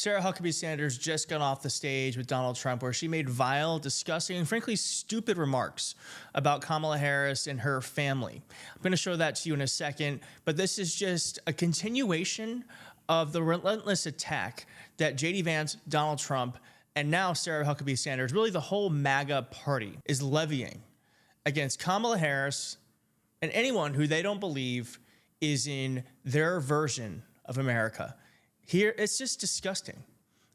Sarah Huckabee Sanders just got off the stage with Donald Trump where she made vile, disgusting, and frankly stupid remarks about Kamala Harris and her family. I'm going to show that to you in a second, but this is just a continuation of the relentless attack that J.D. Vance, Donald Trump, and now Sarah Huckabee Sanders, really the whole MAGA party, is levying against Kamala Harris and anyone who they don't believe is in their version of America. Here, it's just disgusting.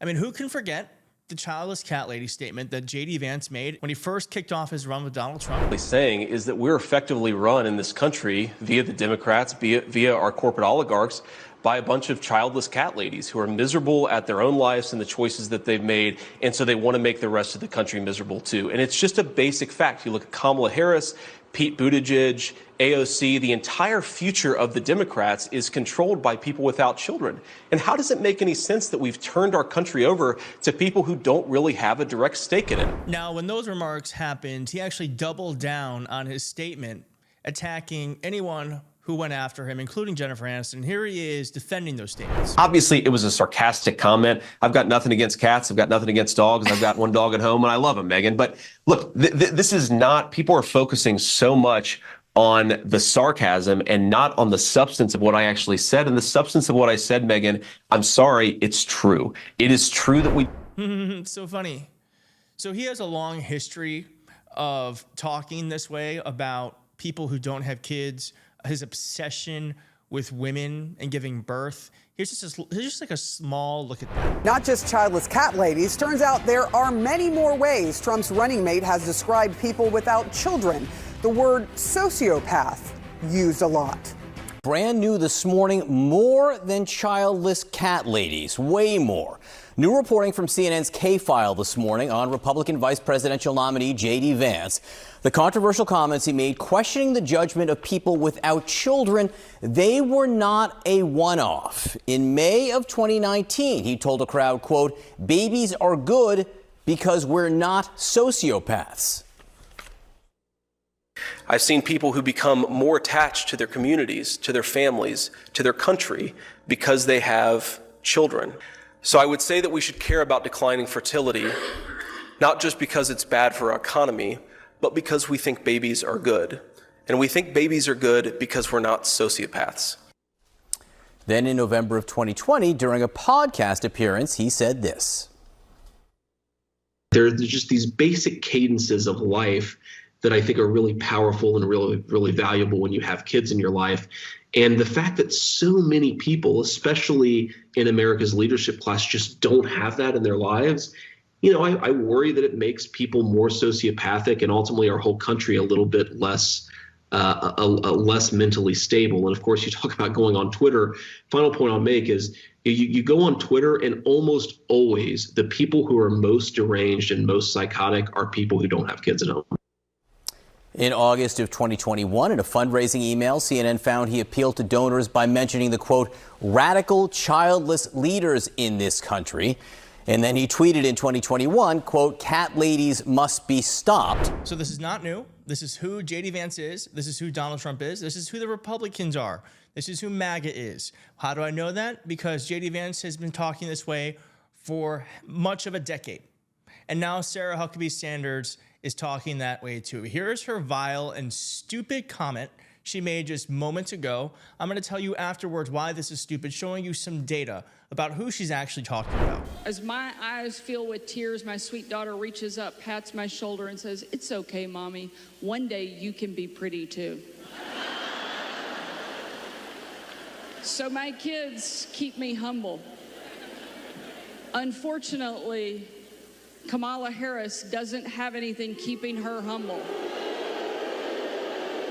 I mean, who can forget the childless cat lady statement that J.D. Vance made when he first kicked off his run with Donald Trump? What he's saying is that we're effectively run in this country via the Democrats, via our corporate oligarchs, by a bunch of childless cat ladies who are miserable at their own lives and the choices that they've made, and so they want to make the rest of the country miserable too. And it's just a basic fact. You look at Kamala Harris, Pete Buttigieg, AOC, the entire future of the Democrats is controlled by people without children. And how does it make any sense that we've turned our country over to people who don't really have a direct stake in it? Now, when those remarks happened, he actually doubled down on his statement, attacking anyone who went after him, including Jennifer Aniston. Here he is defending those statements. Obviously, it was a sarcastic comment. I've got nothing against cats. I've got nothing against dogs. I've got one dog at home, and I love him, Megan. But look, this is not, people are focusing so much on the sarcasm and not on the substance of what I actually said. And the substance of what I said, Megan, I'm sorry, it's true. It is true that we... It's so funny. So he has a long history of talking this way about people who don't have kids, his obsession with women and giving birth. Here's just like a small look at that. Not just childless cat ladies. Turns out there are many more ways Trump's running mate has described people without children. The word sociopath used a lot. Brand new this morning, more than childless cat ladies, way more. New reporting from CNN's K-File this morning on Republican vice presidential nominee J.D. Vance. The controversial comments he made questioning the judgment of people without children, they were not a one-off. In May of 2019, he told a crowd, quote, "Babies are good because we're not sociopaths." I've seen people who become more attached to their communities, to their families, to their country because they have children. So I would say that we should care about declining fertility, not just because it's bad for our economy, but because we think babies are good. And we think babies are good because we're not sociopaths. Then in November of 2020, during a podcast appearance, he said this. There's just these basic cadences of life that I think are really powerful and really, really valuable when you have kids in your life. And the fact that so many people, especially in America's leadership class, just don't have that in their lives, you know, I worry that it makes people more sociopathic and ultimately our whole country a little bit less less mentally stable. And of course, you talk about going on Twitter. Final point I'll make is you go on Twitter and almost always the people who are most deranged and most psychotic are people who don't have kids at home. In August of 2021, in a fundraising email, CNN found he appealed to donors by mentioning the, quote, radical childless leaders in this country. And then he tweeted in 2021, quote, cat ladies must be stopped. So this is not new. This is who J.D. Vance is. This is who Donald Trump is. This is who the Republicans are. This is who MAGA is. How do I know that? Because J.D. Vance has been talking this way for much of a decade. And now Sarah Huckabee Sanders is talking that way too. Here's her vile and stupid comment she made just moments ago. I'm going to tell you afterwards why this is stupid, showing you some data about who she's actually talking about. As my eyes fill with tears, my sweet daughter reaches up, pats my shoulder, and says, "It's okay, Mommy. One day you can be pretty too." So my kids keep me humble. Unfortunately, Kamala Harris doesn't have anything keeping her humble.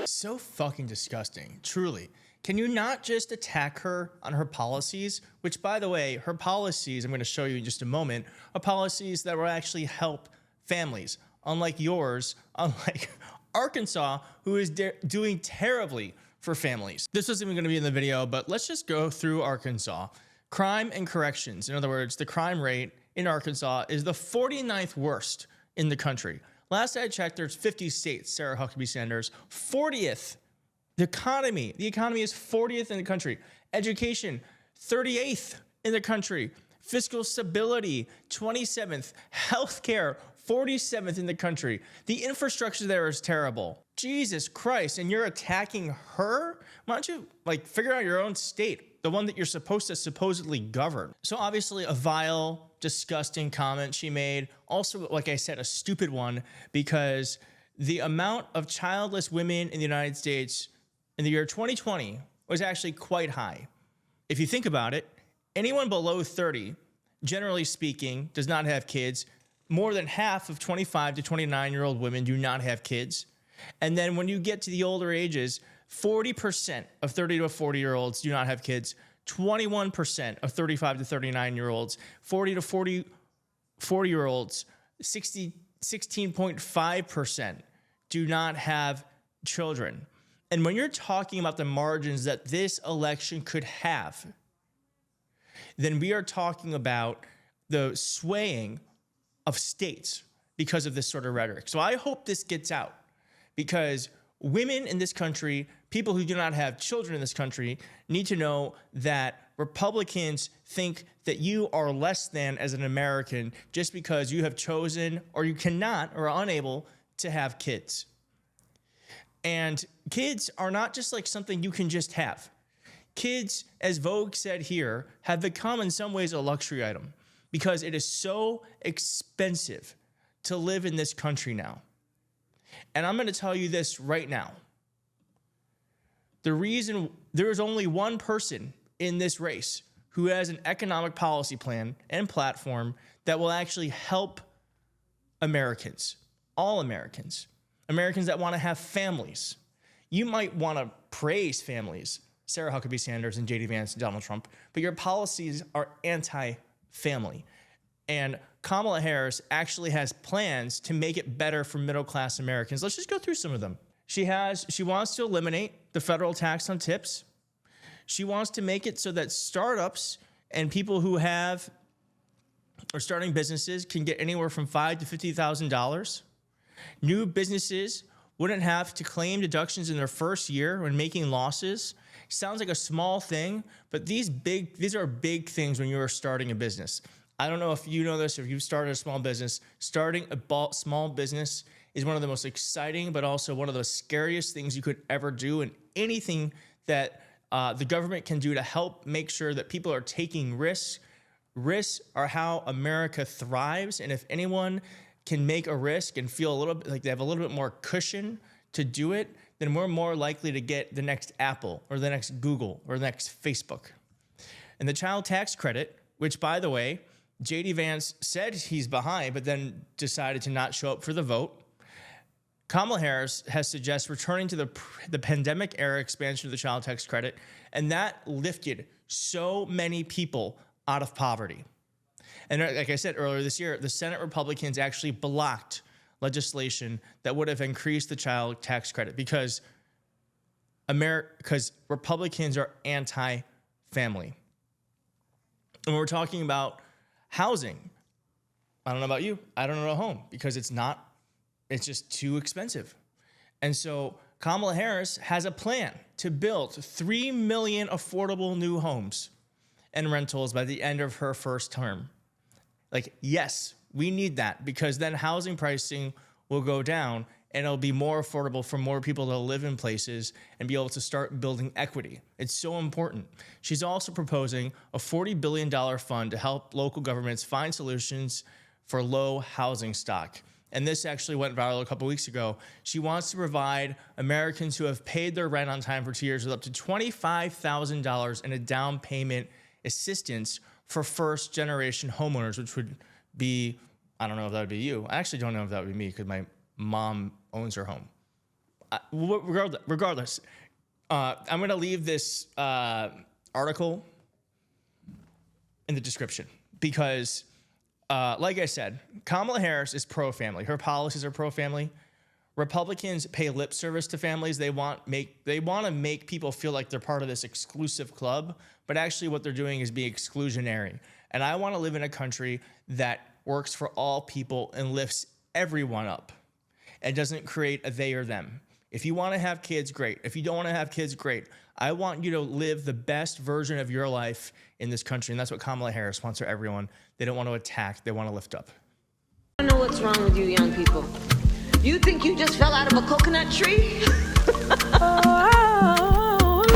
So fucking disgusting, truly. Can you not just attack her on her policies? Which, by the way, her policies, I'm going to show you in just a moment, are policies that will actually help families, unlike yours, unlike Arkansas, who is doing terribly for families. This wasn't even going to be in the video, but let's just go through Arkansas. Crime and corrections. In other words, the crime rate in Arkansas is the 49th worst in the country. Last I checked, there's 50 states, Sarah Huckabee Sanders, 40th. The economy is 40th in the country. Education, 38th in the country. Fiscal stability, 27th. Healthcare, 47th in the country. The infrastructure there is terrible. Jesus Christ, and you're attacking her? Why don't you figure out your own state, the one that you're supposed to supposedly govern? So obviously a vile, disgusting comment she made. Also, like I said, a stupid one, because the amount of childless women in the United States in the year 2020 was actually quite high. If you think about it, anyone below 30, generally speaking, does not have kids. More than half of 25 to 29-year-old women do not have kids. And then when you get to the older ages, 40% of 30 to 40-year-olds do not have kids. 21% of 35 to 39-year-olds, 40 to 40-year-olds, 16.5% do not have children. And when you're talking about the margins that this election could have, then we are talking about the swaying of states because of this sort of rhetoric. So I hope this gets out, because women in this country, people who do not have children in this country, need to know that Republicans think that you are less than as an American just because you have chosen, or you cannot or are unable to have kids. And kids are not just something you can just have. Kids, as Vogue said here, have become in some ways a luxury item because it is so expensive to live in this country now. And I'm going to tell you this right now. The reason there is only one person in this race who has an economic policy plan and platform that will actually help Americans, all Americans, Americans that want to have families. You might want to praise families, Sarah Huckabee Sanders and JD Vance and Donald Trump, but your policies are anti-family. And Kamala Harris actually has plans to make it better for middle-class Americans. Let's just go through some of them. She wants to eliminate the federal tax on tips. She wants to make it so that startups and people who are starting businesses can get anywhere from $5,000 to $50,000. New businesses wouldn't have to claim deductions in their first year when making losses. Sounds like a small thing, but these are big things when you are starting a business. I don't know if you know this, or if you've started a small business. Starting a small business is one of the most exciting, but also one of the scariest things you could ever do. And anything that the government can do to help make sure that people are taking risks. Risks are how America thrives. And if anyone can make a risk and feel a little bit like they have a little bit more cushion to do it, then we're more likely to get the next Apple or the next Google or the next Facebook. And the child tax credit, which, by the way, JD Vance said he's behind, but then decided to not show up for the vote. Kamala Harris has suggested returning to the pandemic era expansion of the child tax credit, and that lifted so many people out of poverty. And like I said earlier this year, the Senate Republicans actually blocked legislation that would have increased the child tax credit because Republicans are anti-family. And we're talking about housing. I don't know about you. I don't own a home because it's just too expensive. And so Kamala Harris has a plan to build 3 million affordable new homes and rentals by the end of her first term. Yes, we need that, because then housing pricing will go down and it'll be more affordable for more people to live in places and be able to start building equity. It's so important. She's also proposing a $40 billion fund to help local governments find solutions for low housing stock. And this actually went viral a couple weeks ago. She wants to provide Americans who have paid their rent on time for 2 years with up to $25,000 in a down payment assistance for first-generation homeowners, which would be, I don't know if that would be you. I actually don't know if that would be me because my mom owns her home. Regardless, I'm going to leave this article in the description because, like I said, Kamala Harris is pro-family. Her policies are pro-family. Republicans pay lip service to families. They want to make people feel like they're part of this exclusive club, but actually what they're doing is being exclusionary. And I want to live in a country that works for all people and lifts everyone up and doesn't create a they or them. If you want to have kids, great. If you don't want to have kids, great. I want you to live the best version of your life in this country. And that's what Kamala Harris wants for everyone. They don't want to attack. They want to lift up. I don't know what's wrong with you young people. You think you just fell out of a coconut tree?